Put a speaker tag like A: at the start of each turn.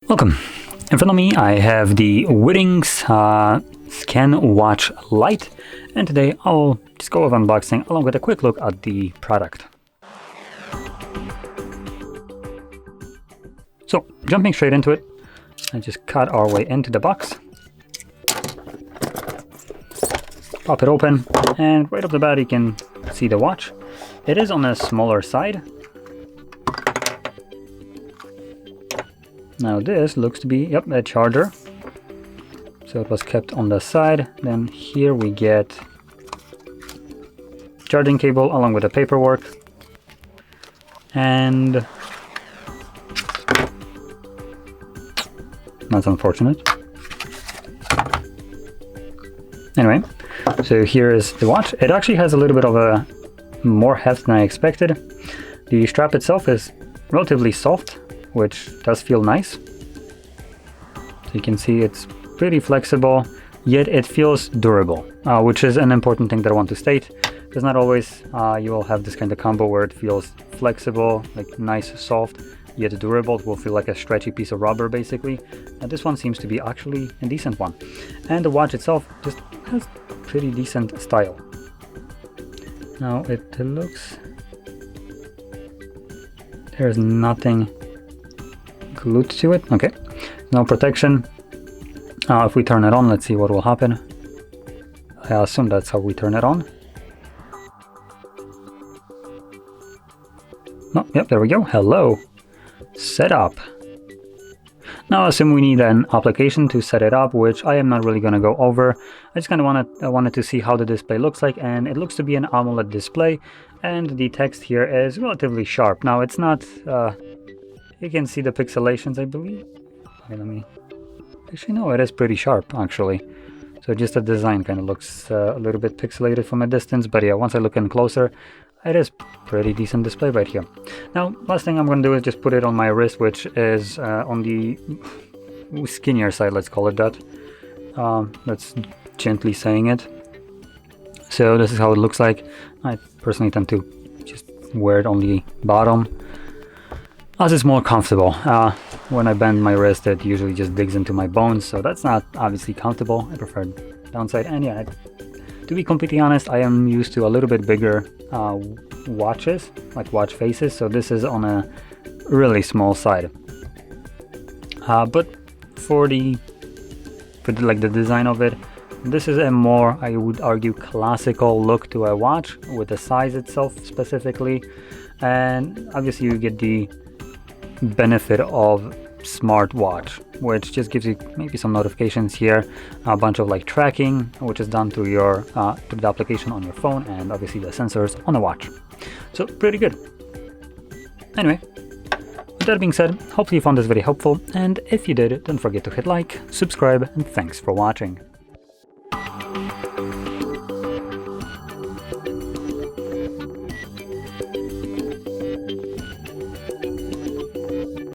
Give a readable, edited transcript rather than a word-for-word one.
A: Welcome. In front of me I have the Withings ScanWatch Light, and today I'll just go over unboxing along with a quick look at the product. So, jumping straight into it, I just cut our way into the box. Pop it open, and right off the bat you can see the watch. It is on a smaller side. Now this looks to be, yep, a charger. So it was kept on the side. Then here we get charging cable along with the paperwork. And that's unfortunate. Anyway, so here is the watch. It actually has a little bit of a more heft than I expected. The strap itself is relatively soft, which does feel nice. So you can see it's pretty flexible, yet it feels durable, which is an important thing that I want to state, because not always you will have this kind of combo where it feels flexible, like nice, soft, yet durable. It will feel like a stretchy piece of rubber, basically. And this one seems to be actually a decent one. And the watch itself just has pretty decent style. Now it looks... there's nothing glued to it. Okay, no protection. If we turn it on, let's see what will happen. I assume that's how we turn it on. Oh, yep, there we go. Hello. Setup. Now I assume we need an application to set it up, which I am not really going to go over. I just kind of wanted to see how the display looks like, and it looks to be an AMOLED display, and the text here is relatively sharp. Now it's not you can see the pixelations, I believe. Okay, let me... actually, no, it is pretty sharp, actually. So just the design kind of looks a little bit pixelated from a distance, but yeah, once I look in closer, it is pretty decent display right here. Now, last thing I'm going to do is just put it on my wrist, which is on the skinnier side, let's call it that. That's gently saying it. So this is how it looks like. I personally tend to just wear it on the bottom, as it's more comfortable. When I bend my wrist, it usually just digs into my bones, so that's not obviously comfortable. I prefer downside. And yeah, to be completely honest, I am used to a little bit bigger watches, like watch faces, so this is on a really small side. But for the like the design of it, this is a more, I would argue, classical look to a watch with the size itself specifically, and obviously you get the benefit of smartwatch, which just gives you maybe some notifications here, a bunch of like tracking, which is done through your through the application on your phone, and obviously the sensors on the watch. So pretty good. Anyway, with that being said, hopefully you found this video helpful, and if you did, don't forget to hit like, subscribe, and thanks for watching.